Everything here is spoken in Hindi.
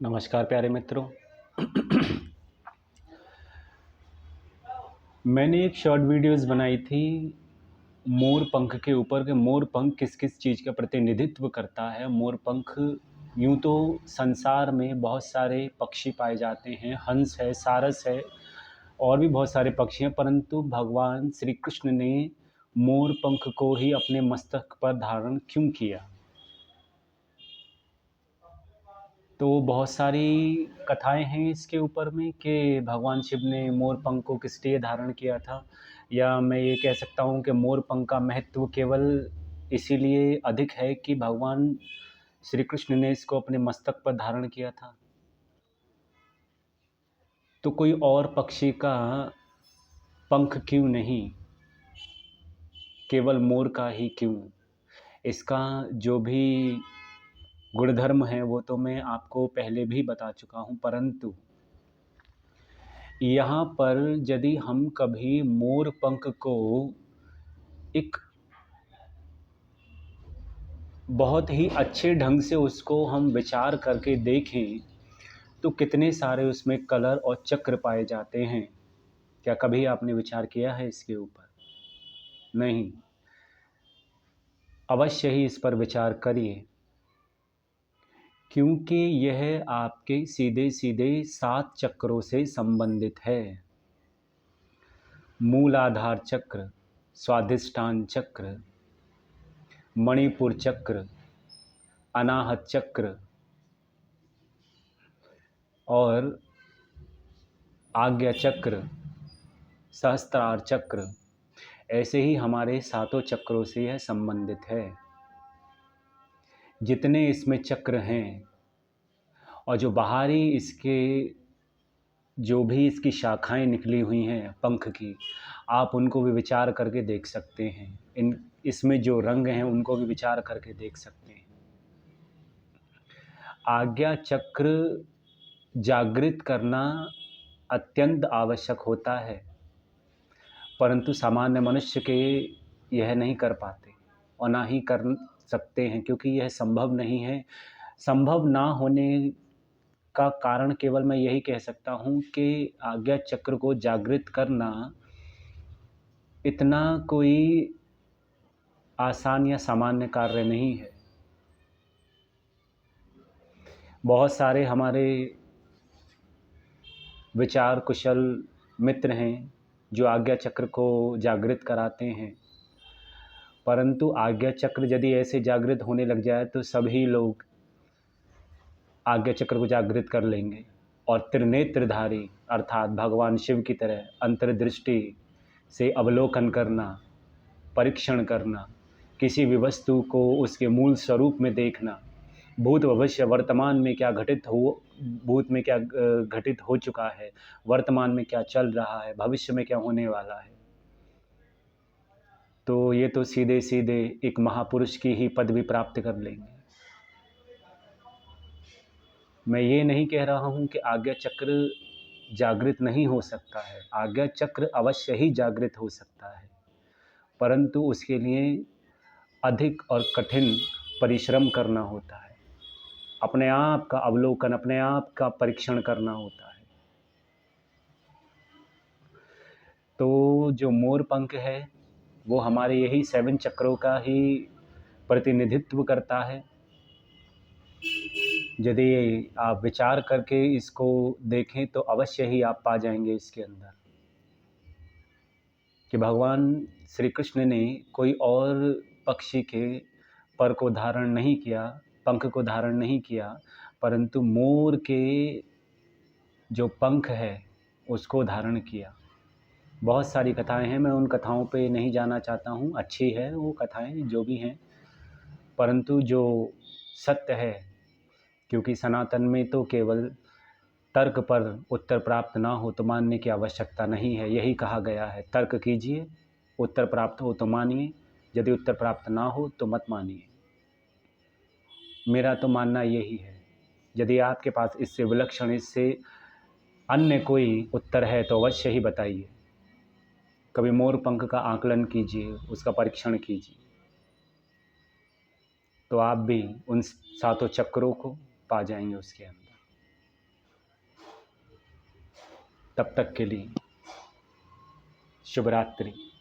नमस्कार प्यारे मित्रों। मैंने एक शॉर्ट वीडियोस बनाई थी मोर पंख के ऊपर कि मोर पंख किस किस चीज़ का प्रतिनिधित्व करता है। मोर पंख यूँ तो संसार में बहुत सारे पक्षी पाए जाते हैं, हंस है, सारस है और भी बहुत सारे पक्षी हैं, परंतु भगवान श्री कृष्ण ने मोर पंख को ही अपने मस्तक पर धारण क्यों किया? तो बहुत सारी कथाएँ हैं इसके ऊपर में कि भगवान शिव ने मोर पंख को किस लिए धारण किया था, या मैं ये कह सकता हूँ कि मोर पंख का महत्व केवल इसीलिए अधिक है कि भगवान श्री कृष्ण ने इसको अपने मस्तक पर धारण किया था। तो कोई और पक्षी का पंख क्यों नहीं, केवल मोर का ही क्यों? इसका जो भी गुणधर्म है वो तो मैं आपको पहले भी बता चुका हूँ, परंतु यहाँ पर यदि हम कभी मोर पंख को एक बहुत ही अच्छे ढंग से उसको हम विचार करके देखें, तो कितने सारे उसमें कलर और चक्र पाए जाते हैं। क्या कभी आपने विचार किया है इसके ऊपर? नहीं। अवश्य ही इस पर विचार करिए, क्योंकि यह आपके सीधे सीधे 7 चक्रों से संबंधित है। मूलाधार चक्र, स्वाधिष्ठान चक्र, मणिपुर चक्र, अनाहत चक्र और आज्ञा चक्र, सहस्त्रार चक्र, ऐसे ही हमारे 7 चक्रों से यह संबंधित है। जितने इसमें चक्र हैं और जो बाहरी इसके जो भी इसकी शाखाएं निकली हुई हैं पंख की, आप उनको भी विचार करके देख सकते हैं। इसमें जो रंग हैं उनको भी विचार करके देख सकते हैं। आज्ञा चक्र जागृत करना अत्यंत आवश्यक होता है, परंतु सामान्य मनुष्य के यह नहीं कर पाते और ना ही कर सकते हैं, क्योंकि यह संभव नहीं है। संभव ना होने का कारण केवल मैं यही कह सकता हूँ कि आज्ञा चक्र को जागृत करना इतना कोई आसान या सामान्य कार्य नहीं है। बहुत सारे हमारे विचार कुशल मित्र हैं जो आज्ञा चक्र को जागृत कराते हैं, परंतु आज्ञा चक्र यदि ऐसे जागृत होने लग जाए तो सभी लोग आज्ञा चक्र को जागृत कर लेंगे और त्रिनेत्रधारी अर्थात भगवान शिव की तरह अंतर्दृष्टि से अवलोकन करना, परीक्षण करना, किसी भी वस्तु को उसके मूल स्वरूप में देखना, भूत भविष्य वर्तमान में क्या घटित हो, भूत में क्या घटित हो चुका है, वर्तमान में क्या चल रहा है, भविष्य में क्या होने वाला है, तो ये तो सीधे सीधे एक महापुरुष की ही पदवी प्राप्त कर लेंगे। मैं ये नहीं कह रहा हूँ कि आज्ञा चक्र जागृत नहीं हो सकता है। आज्ञा चक्र अवश्य ही जागृत हो सकता है, परंतु उसके लिए अधिक और कठिन परिश्रम करना होता है। अपने आप का अवलोकन, अपने आप का परीक्षण करना होता है। तो जो मोर पंख है वो हमारे यही 7 चक्रों का ही प्रतिनिधित्व करता है। यदि आप विचार करके इसको देखें तो अवश्य ही आप पा जाएंगे इसके अंदर कि भगवान श्री कृष्ण ने कोई और पक्षी के पर को धारण नहीं किया, पंख को धारण नहीं किया, परंतु मोर के जो पंख है उसको धारण किया। बहुत सारी कथाएं हैं, मैं उन कथाओं पे नहीं जाना चाहता हूँ। अच्छी है वो कथाएं जो भी हैं, परंतु जो सत्य है, क्योंकि सनातन में तो केवल तर्क पर उत्तर प्राप्त ना हो तो मानने की आवश्यकता नहीं है। यही कहा गया है, तर्क कीजिए, उत्तर प्राप्त हो तो मानिए, यदि उत्तर प्राप्त ना हो तो मत मानिए। मेरा तो मानना यही है। यदि आपके पास इससे विलक्षण, इससे अन्य कोई उत्तर है तो अवश्य ही बताइए। कभी मोर पंख का आकलन कीजिए, उसका परीक्षण कीजिए, तो आप भी उन 7 चक्रों को पा जाएंगे उसके अंदर। तब तक के लिए शुभ रात्रि।